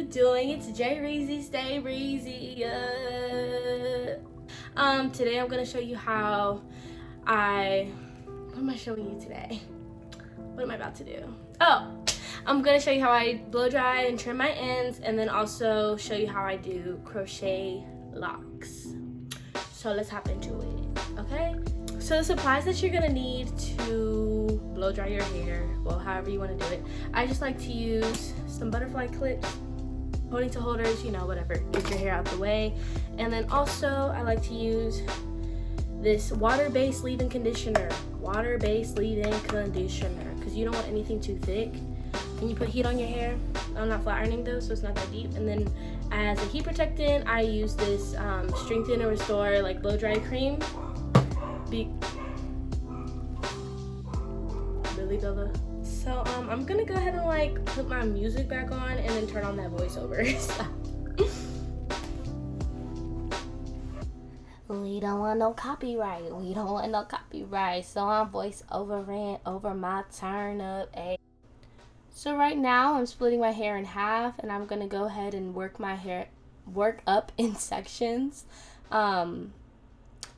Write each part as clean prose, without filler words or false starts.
doing? It's J Reezy, stay Reezy. Today I'm gonna show you how what am I showing you today? What am I about to do? Oh, I'm gonna show you how I blow dry and trim my ends, and then also show you how I do crochet locks. So let's hop into it, okay? So the supplies that you're gonna need to blow dry your hair, well, however you want to do it. I just like to use some butterfly clips, ponytail holders, you know, whatever, get your hair out the way. And then also I like to use this water-based leave-in conditioner, because you don't want anything too thick. When you put heat on your hair, I'm not flat ironing though, so it's not that deep. And then as a heat protectant, I use this Strengthen and Restore like blow dry cream. Really, Bella? So I'm gonna go ahead and like put my music back on and then turn on that voiceover. We don't want no copyright. So I'm voice overran over my turn up. So right now I'm splitting my hair in half, and I'm gonna go ahead and work up in sections.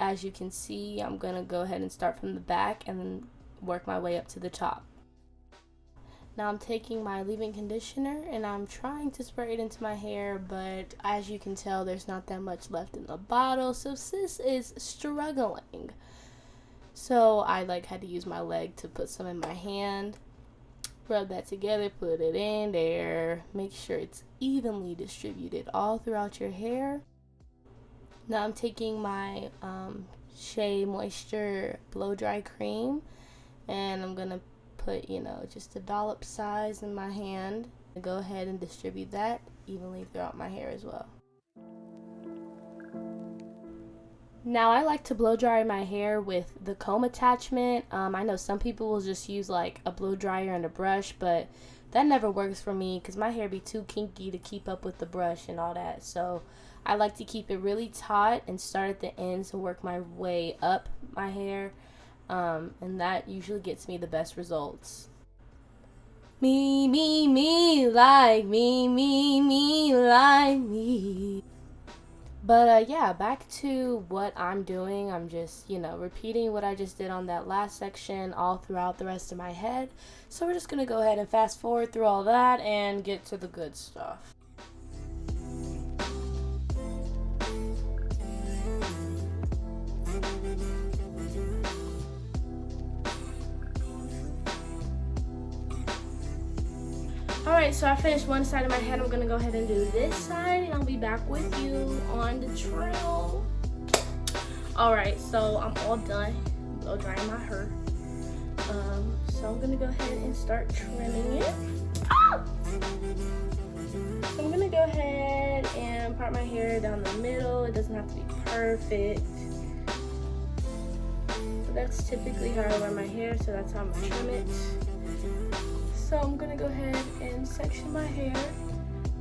As you can see, I'm gonna go ahead and start from the back and then work my way up to the top. Now I'm taking my leave-in conditioner and I'm trying to spray it into my hair, but as you can tell, there's not that much left in the bottle, so sis is struggling. So I had to use my leg to put some in my hand, rub that together, put it in there, make sure it's evenly distributed all throughout your hair. Now I'm taking my Shea Moisture blow dry cream, and I'm gonna put, just a dollop size in my hand and go ahead and distribute that evenly throughout my hair as well. Now I like to blow dry my hair with the comb attachment. I know some people will just use like a blow dryer and a brush, but that never works for me because my hair be too kinky to keep up with the brush and all that. So I like to keep it really taut and start at the ends and work my way up my hair. And that usually gets me the best results. Me, like me, like me. But yeah, back to what I'm doing. I'm just, repeating what I just did on that last section all throughout the rest of my head. So we're just gonna go ahead and fast forward through all that and get to the good stuff. Alright, so I finished one side of my head. I'm going to go ahead and do this side, and I'll be back with you on the trail. Alright, so I'm all done blow drying my hair. So I'm going to go ahead and start trimming it. Ah! So I'm going to go ahead and part my hair down the middle. It doesn't have to be perfect. But that's typically how I wear my hair, so that's how I'm going to trim it. So I'm going to go ahead and section my hair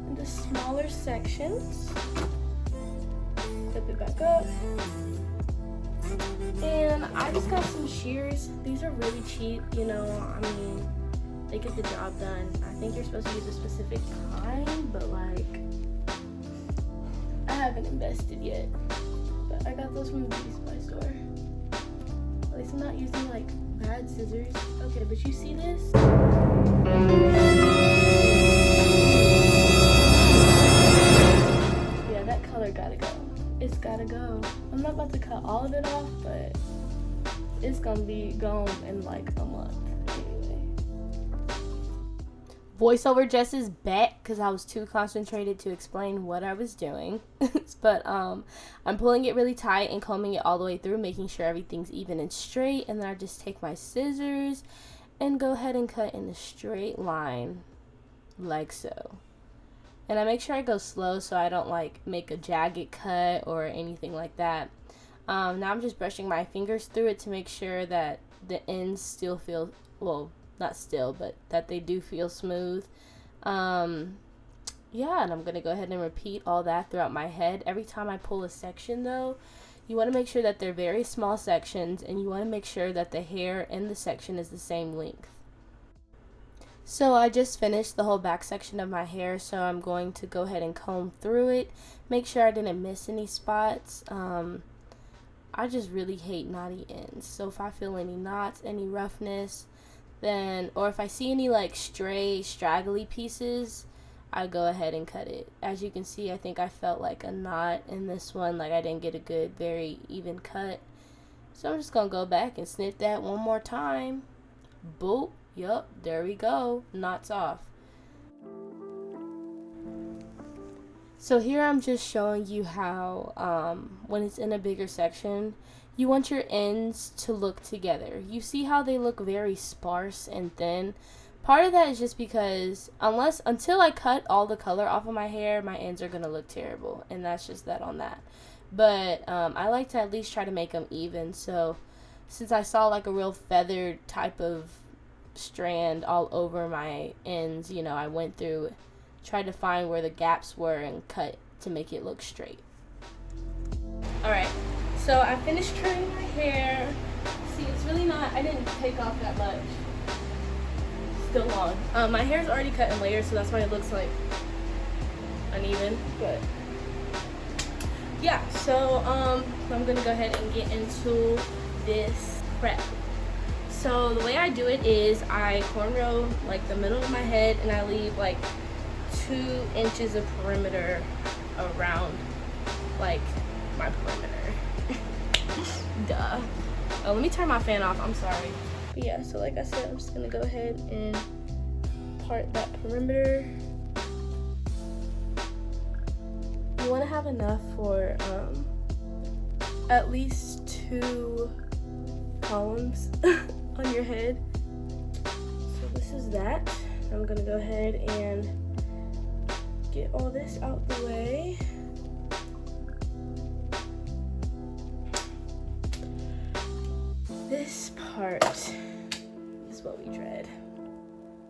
into smaller sections. Flip it back up. And I just got some shears. These are really cheap, they get the job done. I think you're supposed to use a specific kind, but I haven't invested yet. But I got those from the beauty supply store. At least I'm not using bad scissors. Okay, but you see this? Yeah, that color gotta go. It's gotta go. I'm not about to cut all of it off, but it's gonna be gone in a month anyway. Voiceover Jess is back because I was too concentrated to explain what I was doing. But I'm pulling it really tight and combing it all the way through, making sure everything's even and straight. And then I just take my scissors and go ahead and cut in a straight line like so. And I make sure I go slow so I don't make a jagged cut or anything like that. Now I'm just brushing my fingers through it to make sure that the ends still feel, well, not still, but that they do feel smooth. Yeah, and I'm going to go ahead and repeat all that throughout my head. Every time I pull a section though, you want to make sure that they're very small sections, and you want to make sure that the hair in the section is the same length. So I just finished the whole back section of my hair, so I'm going to go ahead and comb through it, make sure I didn't miss any spots. I just really hate knotty ends, so if I feel any knots, any roughness, then, or if I see any like stray, straggly pieces, I go ahead and cut it. As you can see, I think I felt like a knot in this one, like I didn't get a good, very even cut. So I'm just gonna go back and snip that one more time. Boop. Yup, there we go. Knots off. So here I'm just showing you how when it's in a bigger section, you want your ends to look together. You see how they look very sparse and thin? Part of that is just because until I cut all the color off of my hair, my ends are gonna look terrible, and that's just that on that. But I like to at least try to make them even. So since I saw like a real feathered type of strand all over my ends, you know, I went through, tried to find where the gaps were and cut to make it look straight. Alright, so I finished trimming my hair. See, it's really not, I didn't take off that much. Still long. My hair's already cut in layers, so that's why it looks like uneven, but yeah, so I'm gonna go ahead and get into this prep. So the way I do it is I cornrow like the middle of my head, and I leave like 2 inches of perimeter around like my perimeter. Duh. Oh, let me turn my fan off, I'm sorry. But yeah, so like I said, I'm just gonna go ahead and part that perimeter. You want to have enough for at least 2 columns on your head. So this is that. I'm gonna go ahead and get all this out the way. This part is what we dread.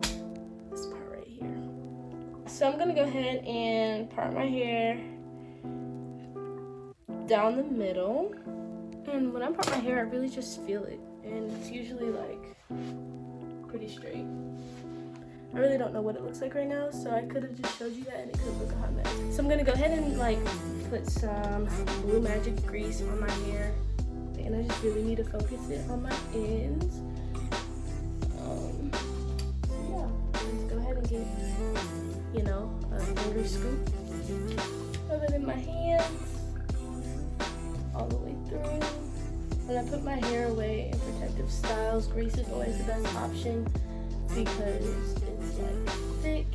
This part right here. So I'm gonna go ahead and part my hair down the middle. And when I part my hair, I really just feel it. And it's usually like pretty straight. I really don't know what it looks like right now, so I could have just showed you that and it could look a hot mess. So I'm gonna go ahead and like put some Blue Magic grease on my hair. And I just really need to focus it on my ends. So yeah, just go ahead and get, you know, a finger scoop of it in my hands all the way through. When I put my hair away in protective styles, grease is always the best option because it's like thick.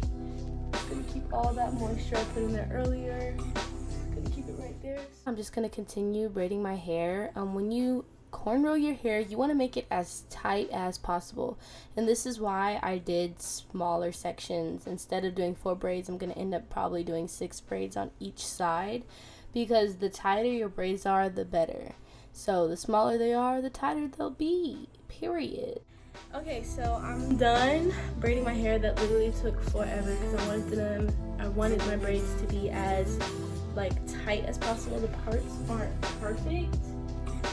It's gonna keep all that moisture I put in there earlier. Gonna keep it right there. I'm just gonna continue braiding my hair. When you cornrow your hair, you want to make it as tight as possible, and this is why I did smaller sections. Instead of doing 4 braids, I'm gonna end up probably doing 6 braids on each side, because the tighter your braids are, the better. So the smaller they are, the tighter they'll be, period. Okay, so I'm done braiding my hair. That literally took forever because I wanted my braids to be as like tight as possible. The parts aren't perfect,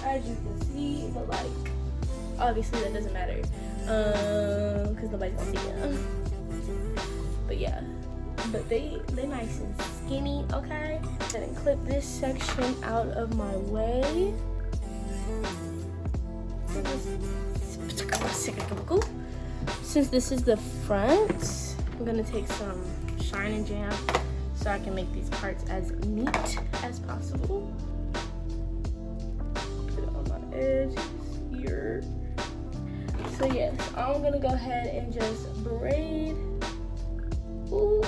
as you can see, but like obviously that doesn't matter because nobody's gonna see them. But yeah, but they nice and skinny. Okay, and clip this section out of my way. Since this is the front, I'm gonna take some Shine and Jam so I can make these parts as neat as possible. Put it on my edge here. So yes, I'm gonna go ahead and just braid. Ooh.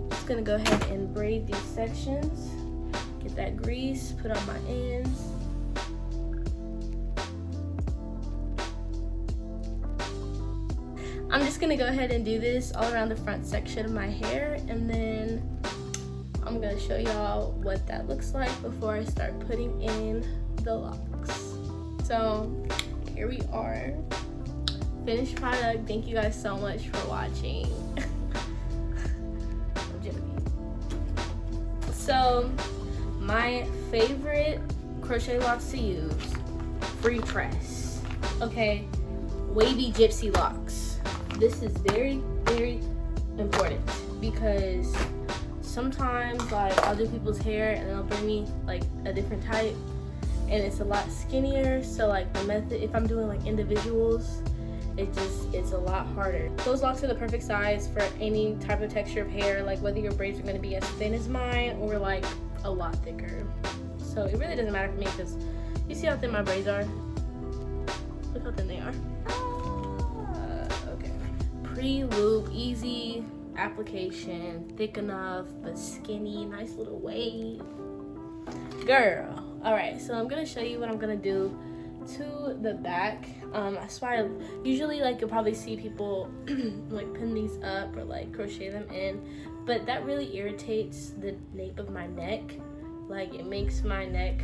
Just gonna go ahead and braid these sections. Get that grease, put on my ends. I'm just gonna go ahead and do this all around the front section of my hair, and then I'm gonna show y'all what that looks like before I start putting in the locks. So here we are, finished product. Thank you guys so much for watching. I'm joking. So my favorite crochet locks to use, free press. Okay, wavy gypsy locks. This is very, very important because sometimes like I'll do people's hair and they'll bring me like a different type and it's a lot skinnier, so like the method, if I'm doing like individuals, it's a lot harder. Those locks are the perfect size for any type of texture of hair, like whether your braids are going to be as thin as mine or like a lot thicker. So it really doesn't matter for me because you see how thin my braids are? Look how thin they are. Okay. Pre-loop, easy application, thick enough but skinny, nice little wave. Girl. Alright, so I'm going to show you what I'm going to do to the back. That's why usually like you'll probably see people like pin these up or like crochet them in, but that really irritates the nape of my neck. Like it makes my neck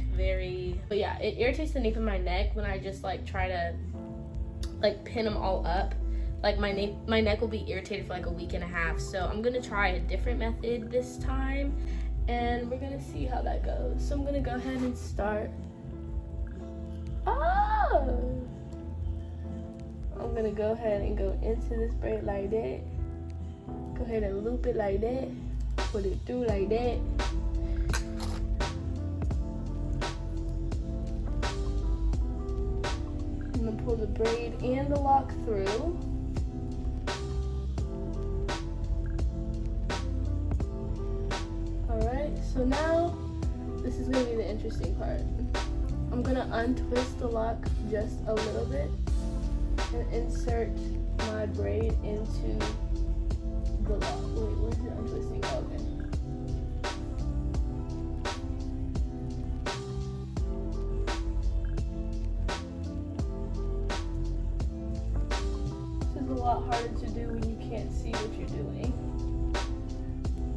but yeah, it irritates the nape of my neck when I just like try to like pin them all up. Like my neck will be irritated for like a week and a half. So I'm gonna try a different method this time and we're gonna see how that goes. So I'm gonna go ahead and start. I'm gonna go ahead and go into this braid like that. Go ahead and loop it like that. Put it through like that. I'm gonna pull the braid and the lock through. Alright, so now this is gonna be the interesting part. I'm gonna untwist the lock just a little bit and insert my braid into the lock. Wait, where's the untwisting? Oh, okay. This is a lot harder to do when you can't see what you're doing.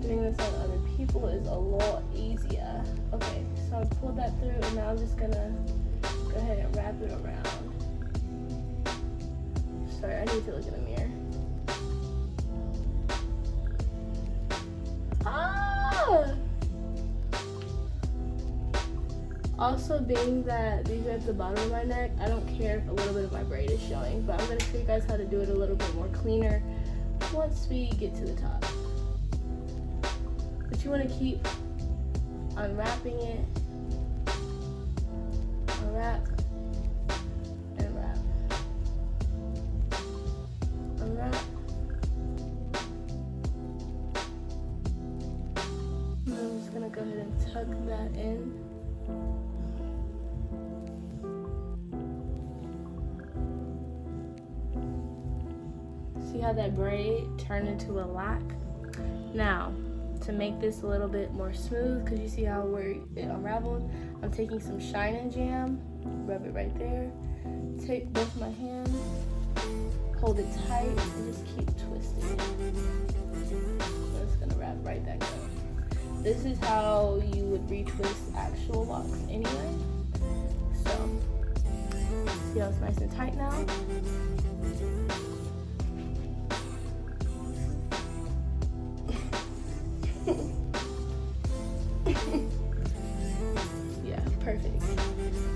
Doing this on other people is a lot easier. Okay, so I pulled that through and now I'm just gonna go ahead and wrap it around. Sorry, I need to look in the mirror. Also, being that these are at the bottom of my neck, I don't care if a little bit of my braid is showing, but I'm gonna show you guys how to do it a little bit more cleaner once we get to the top. But you wanna keep unwrapping it, unwrap, and wrap, unwrap, and I'm just gonna go ahead and tuck that in. See how that braid turned into a lock? Now, to make this a little bit more smooth, because you see how where it unraveled, I'm taking some Shine and Jam, rub it right there, take both my hands, hold it tight, and just keep twisting it. I'm just gonna wrap right back up. This is how you would retwist actual locks anyway. So, see how it's nice and tight now? Yeah, perfect.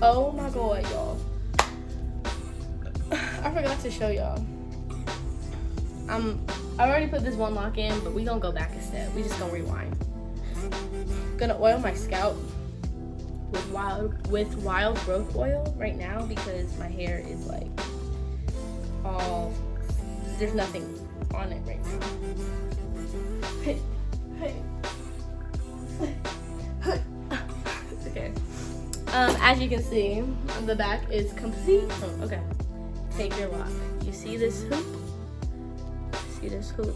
Oh my god, y'all. I forgot to show y'all. I already put this one lock in, but we gonna go back a step. We just gonna rewind. Gonna oil my scalp with wild growth oil right now because my hair is like all, there's nothing on it right now. Okay. As you can see, the back is complete. Oh, okay. Take your lock. You see this hoop? See this hoop?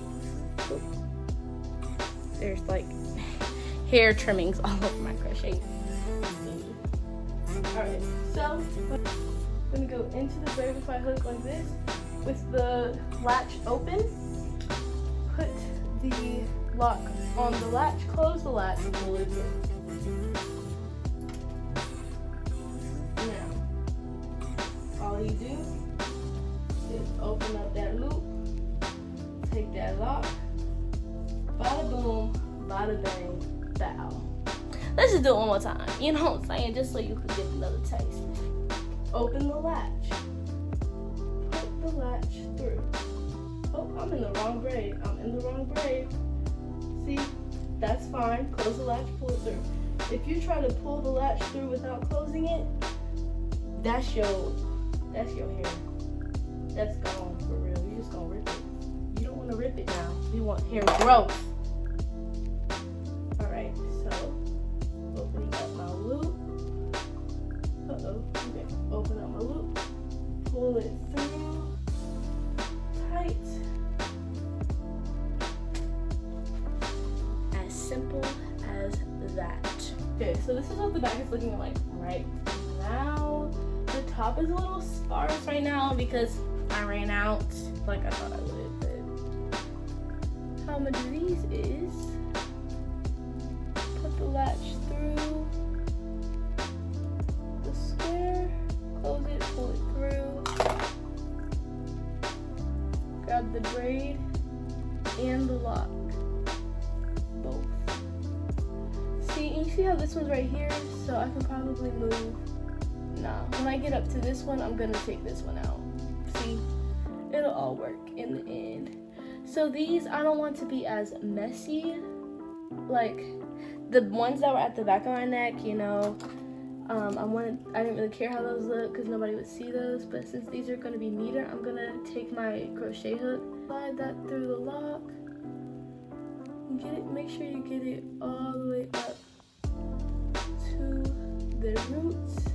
Hoop. There's like hair trimmings all over my crochet. Alright, so I'm gonna go into the braid with my hook like this, with the latch open. Put the lock on the latch, close the latch, and pull it through. Now, all you do is open up that loop, take that lock, bada boom, bada bang, bow. Let's just do it one more time, you know what I'm saying, just so you can get another taste. Open the latch, put the latch through. Oh, I'm in the wrong braid. See, that's fine. Close the latch, pull it through. If you try to pull the latch through without closing it, that's your hair. That's gone for real. You're just gonna rip it. You don't want to rip it now. You want hair growth. All right, so opening up my loop. Okay, open up my loop. Pull it through tight. As simple as that. Okay, so this is what the back is looking like right now. The top is a little sparse right now because I ran out like I thought I would, but how I'm gonna do these is put the latch through the square, close it, pull it through, grab the braid and the lock, both. See, and you see how this one's right here, so I can probably move. Nah, when I get up to this one, I'm gonna take this one out. See, it'll all work in the end. So these, I don't want to be as messy. Like the ones that were at the back of my neck, you know, I didn't really care how those look because nobody would see those. But since these are gonna be neater, I'm gonna take my crochet hook, slide that through the lock, get it. Make sure you get it all the way up to the roots.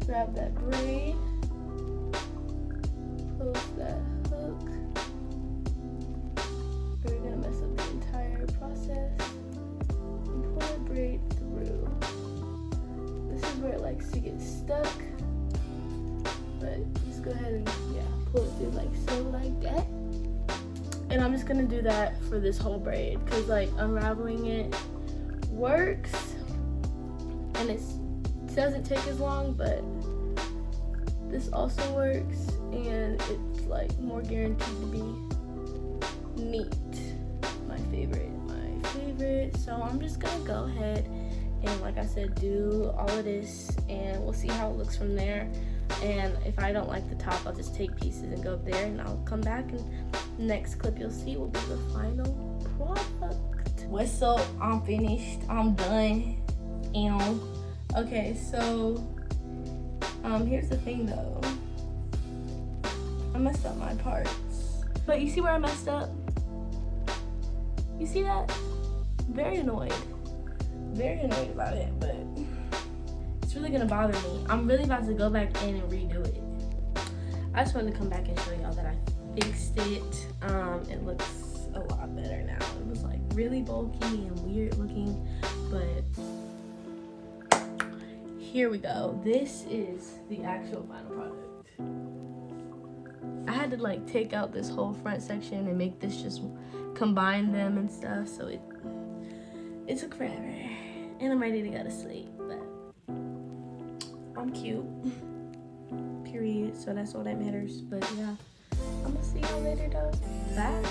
Grab that braid, close that hook. We're gonna mess up the entire process and pull the braid through. This is where it likes to get stuck, but just go ahead and pull it through like so, like that. And I'm just gonna do that for this whole braid because like unraveling it works and it doesn't take as long, but this also works and it's like more guaranteed to be neat. My favorite. So I'm just gonna go ahead and like I said, do all of this and we'll see how it looks from there. And if I don't like the top, I'll just take pieces and go up there and I'll come back and the next clip you'll see will be the final product. What's up? I'm finished. I'm done. Okay, so here's the thing though. I messed up my parts. But you see where I messed up? You see that? Very annoyed about it, but it's really gonna bother me. I'm really about to go back in and redo it. I just wanted to come back and show y'all that I fixed it. It looks a lot better now. It was like really bulky and weird looking, but here we go. This is the actual final product. I had to like take out this whole front section and make this just combine them and stuff, so it took forever. And I'm ready to go to sleep, but I'm cute. Period. So that's all that matters. But yeah, I'm gonna see y'all later though. Bye.